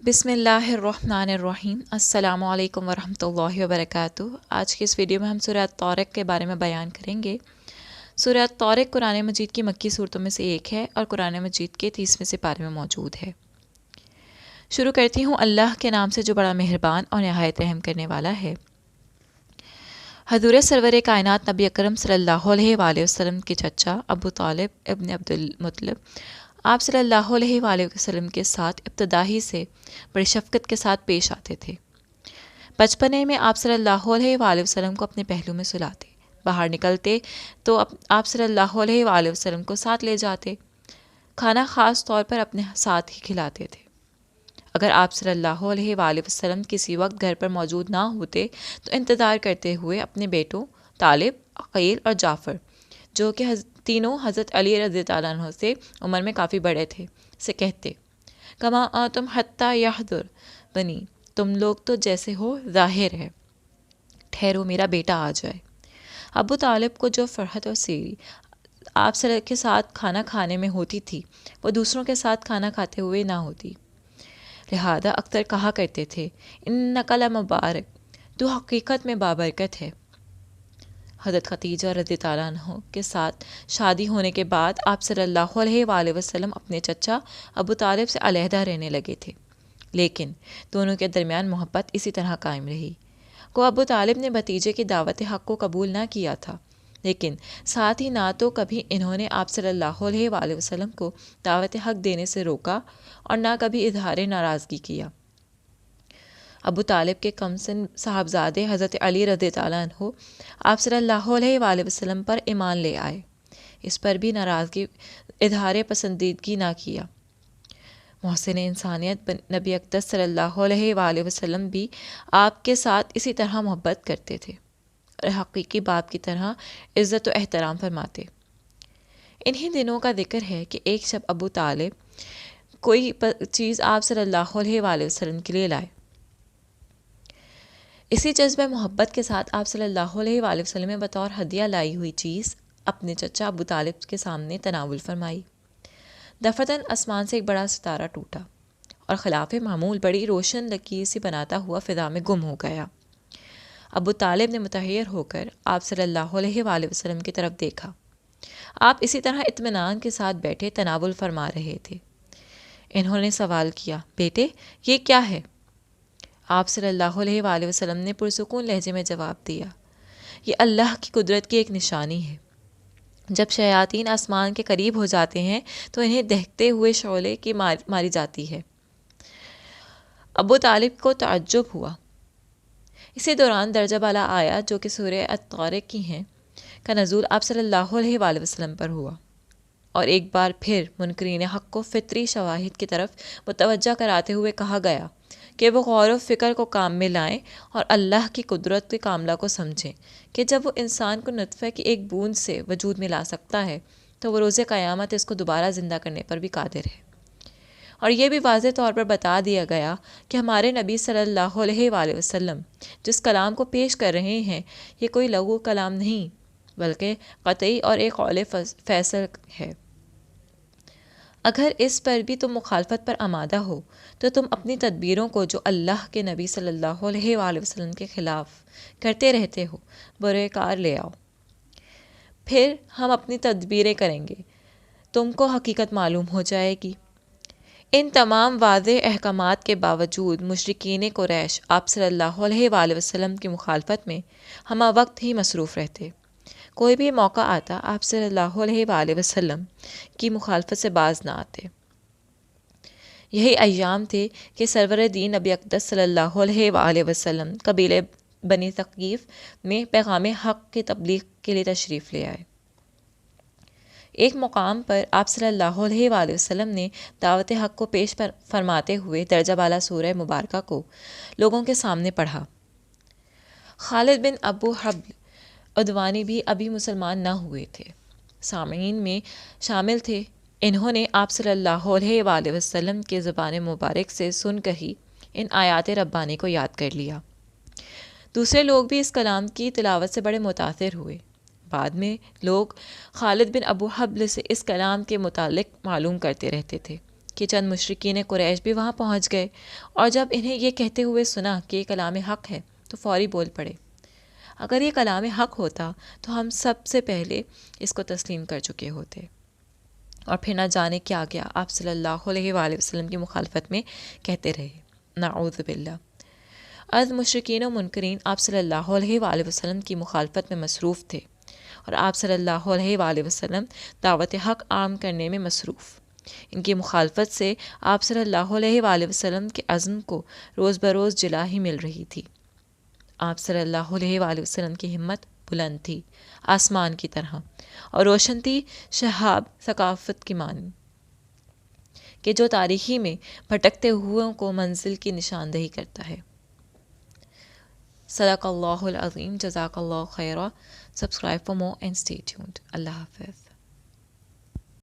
بسم اللہ الرحمن الرحیم۔ السلام علیکم ورحمۃ اللہ وبرکاتہ۔ آج کی اس ویڈیو میں ہم سورہ طارق کے بارے میں بیان کریں گے۔ سورہ طارق قرآن مجید کی مکی صورتوں میں سے ایک ہے اور قرآن مجید کے 30ویں سپارے میں موجود ہے۔ شروع کرتی ہوں اللہ کے نام سے جو بڑا مہربان اور نہایت رحم کرنے والا ہے۔ حضور سرور کائنات نبی اکرم صلی اللہ علیہ وآلہ وسلم کے چچا ابو طالب ابن عبد المطلب آپ صلی اللہ علیہ وآلہ وسلم کے ساتھ ابتدا ہی سے بڑی شفقت کے ساتھ پیش آتے تھے۔ بچپنے میں آپ صلی اللہ علیہ وآلہ وسلم کو اپنے پہلو میں سلاتے، باہر نکلتے تو آپ صلی اللہ علیہ وآلہ وسلم کو ساتھ لے جاتے۔ کھانا خاص طور پر اپنے ساتھ ہی کھلاتے تھے۔ اگر آپ صلی اللہ علیہ وآلہ وسلم کسی وقت گھر پر موجود نہ ہوتے تو انتظار کرتے ہوئے اپنے بیٹوں طالب، عقیل اور جعفر، جو کہ تینوں حضرت علی رضی اللہ عنہ سے عمر میں کافی بڑے تھے، سے کہتے کما آتم حتی یحضر بنی، تم لوگ تو جیسے ہو ظاہر ہے، ٹھہرو میرا بیٹا آ جائے۔ ابو طالب کو جو فرحت اور سیری آپ صلی اللہ کے ساتھ کھانا کھانے میں ہوتی تھی وہ دوسروں کے ساتھ کھانا کھاتے ہوئے نہ ہوتی، لہذا اکثر کہا کرتے تھے انک لمبارک، تو حقیقت میں بابرکت ہے۔ حضرت خدیجہ رضی اللہ عنہ کے ساتھ شادی ہونے کے بعد آپ صلی اللہ علیہ وآلہ وسلم اپنے چچا ابو طالب سے علیحدہ رہنے لگے تھے، لیکن دونوں کے درمیان محبت اسی طرح قائم رہی۔ کو ابو طالب نے بھتیجے کی دعوت حق کو قبول نہ کیا تھا، لیکن ساتھ ہی نہ تو کبھی انہوں نے آپ صلی اللہ علیہ وآلہ وسلم کو دعوت حق دینے سے روکا اور نہ کبھی اظہار ناراضگی کیا۔ ابو طالب کے کمسن صاحبزادے حضرت علی رضی اللہ عنہ آپ صلی اللہ علیہ وآلہ وسلم پر ایمان لے آئے، اس پر بھی ناراضگی اظہار پسندیدگی نہ کیا۔ محسن انسانیت نبی اقدس صلی اللہ علیہ وآلہ وسلم بھی آپ کے ساتھ اسی طرح محبت کرتے تھے اور حقیقی باپ کی طرح عزت و احترام فرماتے۔ انہی دنوں کا ذکر ہے کہ ایک شب ابو طالب کوئی چیز آپ صلی اللہ علیہ وآلہ وسلم کے لیے لائے۔ اسی جذبہ محبت کے ساتھ آپ صلی اللہ علیہ وآلہ وسلم نے بطور ہدیہ لائی ہوئی چیز اپنے چچا ابو طالب کے سامنے تناول فرمائی۔ دفتن آسمان سے ایک بڑا ستارہ ٹوٹا اور خلاف معمول بڑی روشن لکیر سی بناتا ہوا فضا میں گم ہو گیا۔ ابو طالب نے متحیر ہو کر آپ صلی اللہ علیہ وآلہ وسلم کی طرف دیکھا۔ آپ اسی طرح اطمینان کے ساتھ بیٹھے تناول فرما رہے تھے۔ انہوں نے سوال کیا، بیٹے یہ کیا ہے؟ آپ صلی اللہ علیہ وآلہ وسلم نے پرسکون لہجے میں جواب دیا، یہ اللہ کی قدرت کی ایک نشانی ہے۔ جب شیاطین آسمان کے قریب ہو جاتے ہیں تو انہیں دہتے ہوئے شعلے کی ماری جاتی ہے۔ ابو طالب کو تعجب ہوا۔ اسی دوران درجہ بالا آیات جو کہ سورہ الطارق کی ہیں کا نزول آپ صلی اللہ علیہ وآلہ وسلم پر ہوا اور ایک بار پھر منکرین حق کو فطری شواہد کی طرف متوجہ کراتے ہوئے کہا گیا کہ وہ غور و فکر کو کام میں لائیں اور اللہ کی قدرت کے کاملہ کو سمجھیں کہ جب وہ انسان کو نطفہ کی ایک بوند سے وجود میں لا سکتا ہے تو وہ روز قیامت اس کو دوبارہ زندہ کرنے پر بھی قادر ہے۔ اور یہ بھی واضح طور پر بتا دیا گیا کہ ہمارے نبی صلی اللہ علیہ وآلہ وسلم جس کلام کو پیش کر رہے ہیں یہ کوئی لغو کلام نہیں بلکہ قطعی اور ایک قول فیصل ہے۔ اگر اس پر بھی تم مخالفت پر آمادہ ہو تو تم اپنی تدبیروں کو جو اللہ کے نبی صلی اللہ علیہ وآلہ وسلم کے خلاف کرتے رہتے ہو برے کار لے آؤ، پھر ہم اپنی تدبیریں کریں گے، تم کو حقیقت معلوم ہو جائے گی۔ ان تمام واضح احکامات کے باوجود مشرکین قریش آپ صلی اللہ علیہ وآلہ وسلم کی مخالفت میں ہمہ وقت ہی مصروف رہتے۔ کوئی بھی موقع آتا آپ صلی اللہ علیہ وآلہ وسلم کی مخالفت سے باز نہ آتے۔ یہی ایام تھے کہ سرور دین نبی اقدس صلی اللہ علیہ وآلہ وسلم قبیلہ بنی ثقیف میں پیغام حق کی تبلیغ کے لیے تشریف لے آئے۔ ایک مقام پر آپ صلی اللہ علیہ وآلہ وسلم نے دعوت حق کو پیش فرماتے ہوئے درجہ بالا سورہ مبارکہ کو لوگوں کے سامنے پڑھا۔ خالد بن ابو حبل عدوانی بھی ابھی مسلمان نہ ہوئے تھے، سامعین میں شامل تھے۔ انہوں نے آپ صلی اللہ علیہ وآلہ وسلم کے زبان مبارک سے سن کر ہی ان آیات ربانی کو یاد کر لیا۔ دوسرے لوگ بھی اس کلام کی تلاوت سے بڑے متاثر ہوئے۔ بعد میں لوگ خالد بن ابو حبل سے اس کلام کے متعلق معلوم کرتے رہتے تھے کہ چند مشرکین قریش بھی وہاں پہنچ گئے، اور جب انہیں یہ کہتے ہوئے سنا کہ یہ کلام حق ہے تو فوری بول پڑے، اگر یہ کلام حق ہوتا تو ہم سب سے پہلے اس کو تسلیم کر چکے ہوتے، اور پھر نہ جانے کیا کیا آپ صلی اللہ علیہ وآلہ وسلم کی مخالفت میں کہتے رہے، نعوذ باللہ۔ از مشرکین و منکرین آپ صلی اللہ علیہ وآلہ وسلم کی مخالفت میں مصروف تھے، اور آپ صلی اللہ علیہ وآلہ وسلم دعوت حق عام کرنے میں مصروف۔ ان کی مخالفت سے آپ صلی اللہ علیہ وآلہ وسلم کے عزم کو روز بروز جلا ہی مل رہی تھی۔ آپ صلی اللہ علیہ وآلہ وسلم کی ہمت بلند تھی آسمان کی طرح، اور روشن تھی شہاب ثقافت کی مانند کہ جو تاریکی میں بھٹکتے ہوئوں کو منزل کی نشاندہی کرتا ہے۔ صدق اللہ العظیم، جزاک اللہ خیرہ۔ Subscribe for more and stay tuned. اللہ حافظ۔